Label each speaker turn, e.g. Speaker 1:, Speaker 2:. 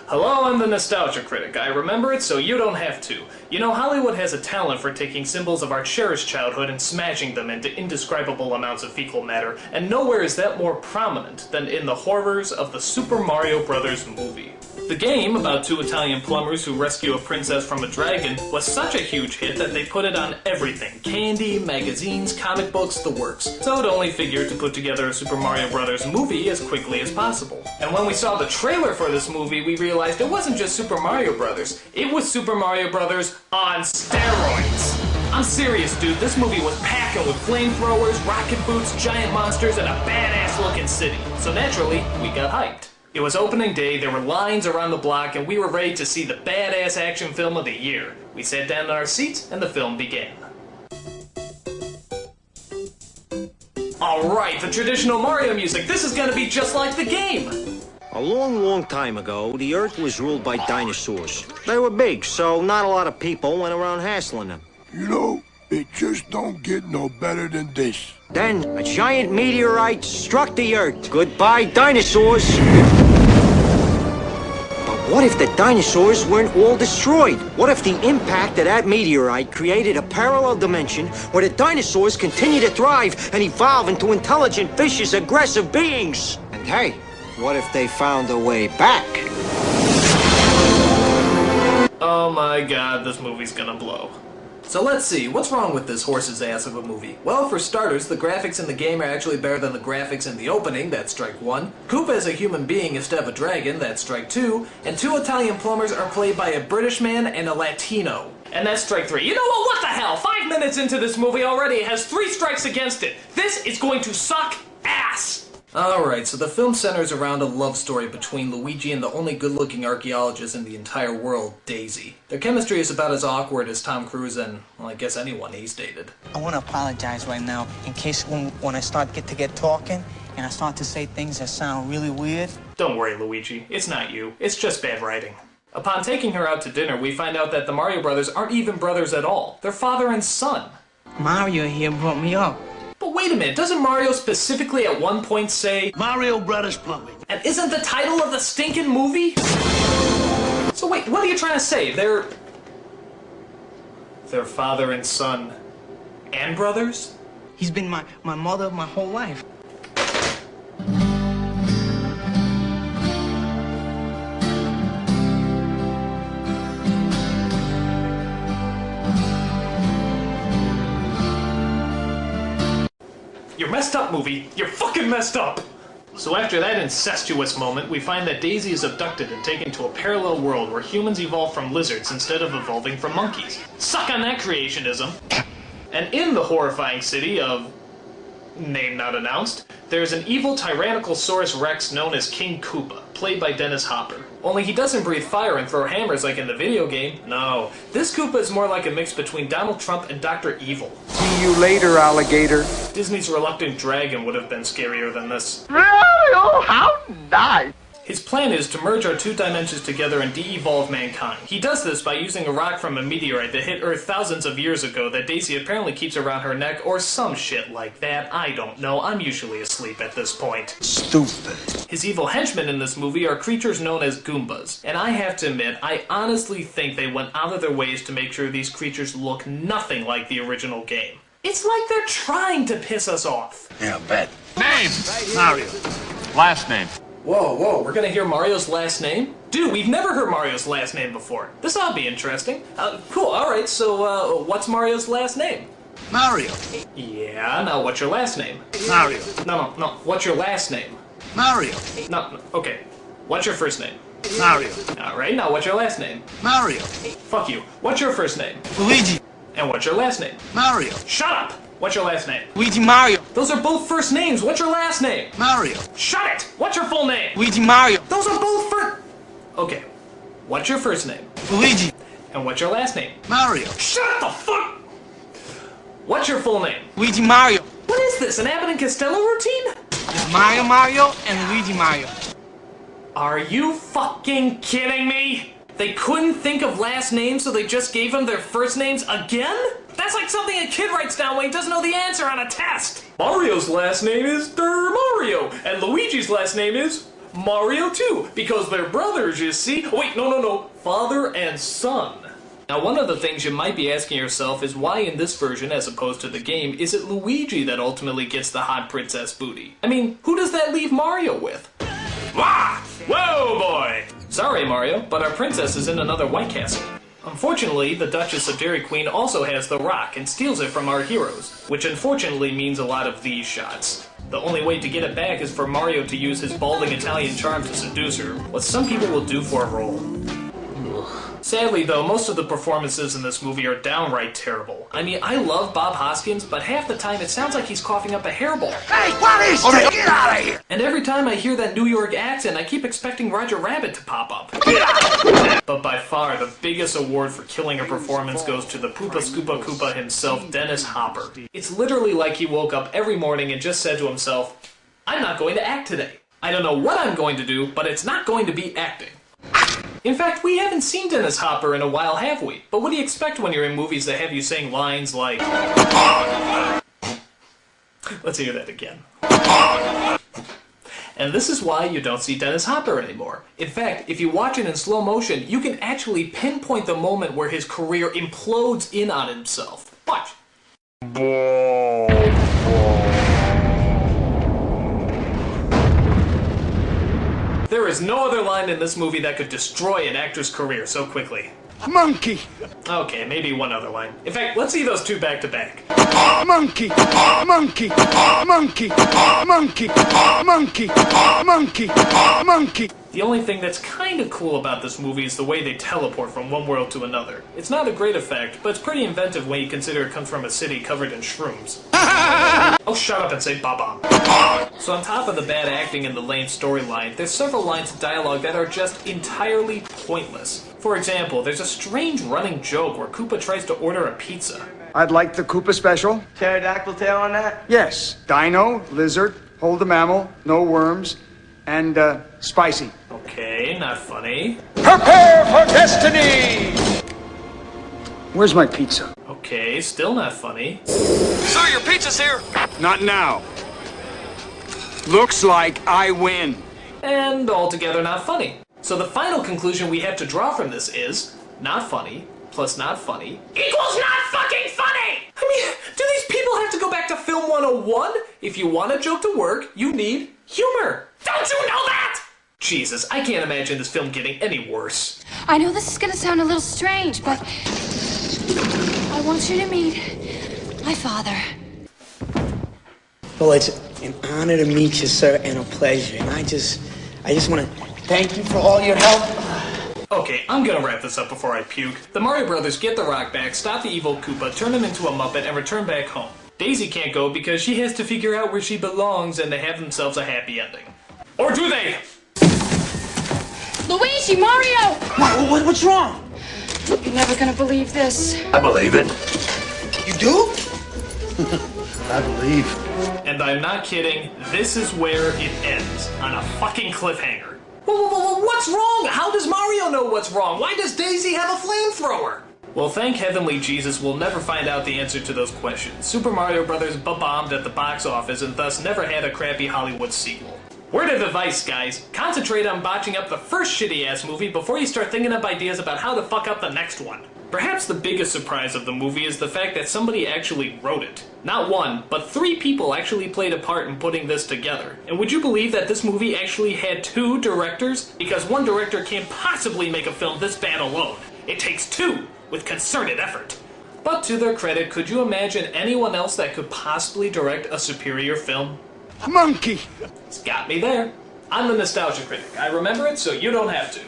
Speaker 1: Hello, I'm the Nostalgia Critic. I remember it so you don't have to. You know, Hollywood has a talent for taking symbols of our cherished childhood and smashing them into indescribable amounts of fecal matter, and nowhere is that more prominent than in the horrors of the Super Mario Bros. Movie. The game, about two Italian plumbers who rescue a princess from a dragon, was such a huge hit that they put it on everything. Candy, magazines, comic books, the works. So it only figured to put together a Super Mario Bros. Movie as quickly as possible. And when we saw the trailer for this movie, we realized it wasn't just Super Mario Bros. It was Super Mario Bros. On steroids. I'm serious, dude. This movie was packing with flamethrowers, rocket boots, giant monsters, and a badass-looking city. So naturally, we got hyped. It was opening day, there were lines around the block, and we were ready to see the badass action film of the year. We sat down in our seats, and the film began. Alright, the traditional Mario music. This is gonna be just like the game!
Speaker 2: A long time ago, the Earth was ruled by dinosaurs. They were big, so not a lot of people went around hassling them.
Speaker 3: You know, it just don't get no better than this.
Speaker 2: Then, a giant meteorite struck the Earth. Goodbye, dinosaurs! But what if the dinosaurs weren't all destroyed? What if the impact of that meteorite created a parallel dimension where the dinosaurs continue to thrive and evolve into intelligent, vicious, aggressive beings? And hey, what if they found a way back?
Speaker 1: Oh my god, this movie's gonna blow. So let's see, what's wrong with this horse's ass of a movie? Well, for starters, the graphics in the game are actually better than the graphics in the opening, that's strike one. Koopa as a human being instead of a dragon, that's strike two. And two Italian plumbers are played by a British man and a Latino. And that's strike three. You know what the hell? 5 minutes into this movie already, it has 3 strikes against it. This is going to suck ass! Alright, so the film centers around a love story between Luigi and the only good-looking archaeologist in the entire world, Daisy. Their chemistry is about as awkward as Tom Cruise and, well, I guess anyone he's dated.
Speaker 4: I want to apologize right now in case when I start to get talking and I start to say things that sound really weird.
Speaker 1: Don't worry, Luigi. It's not you. It's just bad writing. Upon taking her out to dinner, we find out that the Mario brothers aren't even brothers at all. They're father and son.
Speaker 4: Mario here brought me up.
Speaker 1: But wait a minute, doesn't Mario specifically at one point say,
Speaker 5: Mario Brothers Plumbing?
Speaker 1: And isn't the title of the stinking movie? So wait, what are you trying to say? They're father and son and brothers?
Speaker 4: He's been my mother my whole life.
Speaker 1: You're messed up, movie. You're fucking messed up! So after that incestuous moment, we find that Daisy is abducted and taken to a parallel world where humans evolve from lizards instead of evolving from monkeys. Suck on that creationism! And in the horrifying city of... name not announced, there's an evil Tyrannosaurus Rex known as King Koopa, played by Dennis Hopper. Only he doesn't breathe fire and throw hammers like in the video game. No, this Koopa is more like a mix between Donald Trump and Dr. Evil.
Speaker 3: See you later, alligator.
Speaker 1: Disney's Reluctant Dragon would have been scarier than this.
Speaker 5: Really? Oh, how nice!
Speaker 1: His plan is to merge our 2 dimensions together and de-evolve mankind. He does this by using a rock from a meteorite that hit Earth thousands of years ago that Daisy apparently keeps around her neck, or some shit like that. I don't know. I'm usually asleep at this point.
Speaker 3: Stupid.
Speaker 1: His evil henchmen in this movie are creatures known as Goombas. And I have to admit, I honestly think they went out of their ways to make sure these creatures look nothing like the original game. It's like they're trying to piss us off.
Speaker 3: Yeah, bet.
Speaker 5: Name? Mario. Last name?
Speaker 1: Whoa, we're gonna hear Mario's last name? Dude, we've never heard Mario's last name before. This ought to be interesting. Cool, alright, so, what's Mario's last name?
Speaker 5: Mario.
Speaker 1: Yeah, now what's your last name?
Speaker 5: Mario.
Speaker 1: No, what's your last name?
Speaker 5: Mario.
Speaker 1: No, okay. What's your first name?
Speaker 5: Mario.
Speaker 1: Alright, now what's your last name?
Speaker 5: Mario.
Speaker 1: Fuck you. What's your first name?
Speaker 4: Luigi.
Speaker 1: And what's your last name?
Speaker 5: Mario.
Speaker 1: Shut up! What's your last name?
Speaker 4: Luigi Mario.
Speaker 1: Those are both first names. What's your last name?
Speaker 5: Mario.
Speaker 1: Shut it! What's your full name?
Speaker 4: Luigi Mario.
Speaker 1: Those are both first... Okay. What's your first name?
Speaker 4: Luigi.
Speaker 1: And what's your last name?
Speaker 5: Mario.
Speaker 1: Shut the fuck... What's your full name?
Speaker 4: Luigi Mario.
Speaker 1: What is this, an Abbott and Costello routine?
Speaker 4: It's Mario and Luigi Mario.
Speaker 1: Are you fucking kidding me? They couldn't think of last names, so they just gave them their first names again? That's like something a kid writes down when he doesn't know the answer on a test. Mario's last name is Mario, and Luigi's last name is Mario too, because they're brothers, you see. Wait, no. Father and son. Now, one of the things you might be asking yourself is why in this version, as opposed to the game, is it Luigi that ultimately gets the hot princess booty? I mean, who does that leave Mario with? Wah! Whoa, boy! Sorry, Mario, but our princess is in another White Castle. Unfortunately, the Duchess of Dairy Queen also has the rock and steals it from our heroes, which unfortunately means a lot of these shots. The only way to get it back is for Mario to use his balding Italian charm to seduce her, what some people will do for a role. Sadly, though, most of the performances in this movie are downright terrible. I mean, I love Bob Hoskins, but half the time it sounds like he's coughing up a hairball.
Speaker 5: Hey, what is this? Get out of here!
Speaker 1: And every time I hear that New York accent, I keep expecting Roger Rabbit to pop up. But by far, the biggest award for killing a performance goes to the Poopa Scoopa Koopa himself, Dennis Hopper. It's literally like he woke up every morning and just said to himself, I'm not going to act today. I don't know what I'm going to do, but it's not going to be acting. In fact, we haven't seen Dennis Hopper in a while, have we? But what do you expect when you're in movies that have you saying lines like... Let's hear that again. And this is why you don't see Dennis Hopper anymore. In fact, if you watch it in slow motion, you can actually pinpoint the moment where his career implodes in on himself. Watch. There is no other line in this movie that could destroy an actor's career so quickly.
Speaker 3: Monkey!
Speaker 1: Okay, maybe one other line. In fact, let's see those two back to back.
Speaker 3: Monkey! Monkey! Monkey! Monkey! Monkey! Monkey! Monkey!
Speaker 1: The only thing that's kind of cool about this movie is the way they teleport from one world to another. It's not a great effect, but it's pretty inventive when you consider it comes from a city covered in shrooms. Oh, shut up and say ba-ba. So on top of the bad acting and the lame storyline, there's several lines of dialogue that are just entirely pointless. For example, there's a strange running joke where Koopa tries to order a pizza.
Speaker 6: I'd like the Koopa special.
Speaker 7: Pterodactyl tail on that?
Speaker 6: Yes. Dino, lizard, hold the mammal, no worms, and spicy.
Speaker 1: Okay, not funny.
Speaker 6: Prepare for destiny! Where's my pizza?
Speaker 1: Okay, still not funny.
Speaker 5: Sir, your pizza's here!
Speaker 6: Not now. Looks like I win.
Speaker 1: And altogether not funny. So the final conclusion we have to draw from this is, not funny plus not funny equals not fucking funny! I mean, do these people have to go back to Film 101? If you want a joke to work, you need humor. Don't you know that? Jesus, I can't imagine this film getting any worse.
Speaker 8: I know this is gonna sound a little strange, but I want you to meet my father.
Speaker 4: Well, it's an honor to meet you, sir, and a pleasure. And I just want to thank you for all your help.
Speaker 1: Okay, I'm gonna wrap this up before I puke. The Mario Brothers get the rock back, stop the evil Koopa, turn him into a Muppet, and return back home. Daisy can't go because she has to figure out where she belongs and they have themselves a happy ending. Or do they?
Speaker 8: Luigi, Mario!
Speaker 4: What's wrong?
Speaker 8: You're never gonna believe this.
Speaker 5: I believe it.
Speaker 4: You do?
Speaker 5: I believe.
Speaker 1: And I'm not kidding, this is where it ends, on a fucking cliffhanger. Whoa, what's wrong? How does Mario know what's wrong? Why does Daisy have a flamethrower? Well, thank Heavenly Jesus, we'll never find out the answer to those questions. Super Mario Bros. Bombed at the box office and thus never had a crappy Hollywood sequel. Word of advice, guys. Concentrate on botching up the first shitty-ass movie before you start thinking up ideas about how to fuck up the next one. Perhaps the biggest surprise of the movie is the fact that somebody actually wrote it. Not one, but 3 people actually played a part in putting this together. And would you believe that this movie actually had 2 directors? Because one director can't possibly make a film this bad alone. It takes 2, with concerted effort. But to their credit, could you imagine anyone else that could possibly direct a superior film?
Speaker 3: Monkey!
Speaker 1: It's got me there. I'm the Nostalgia Critic. I remember it so you don't have to.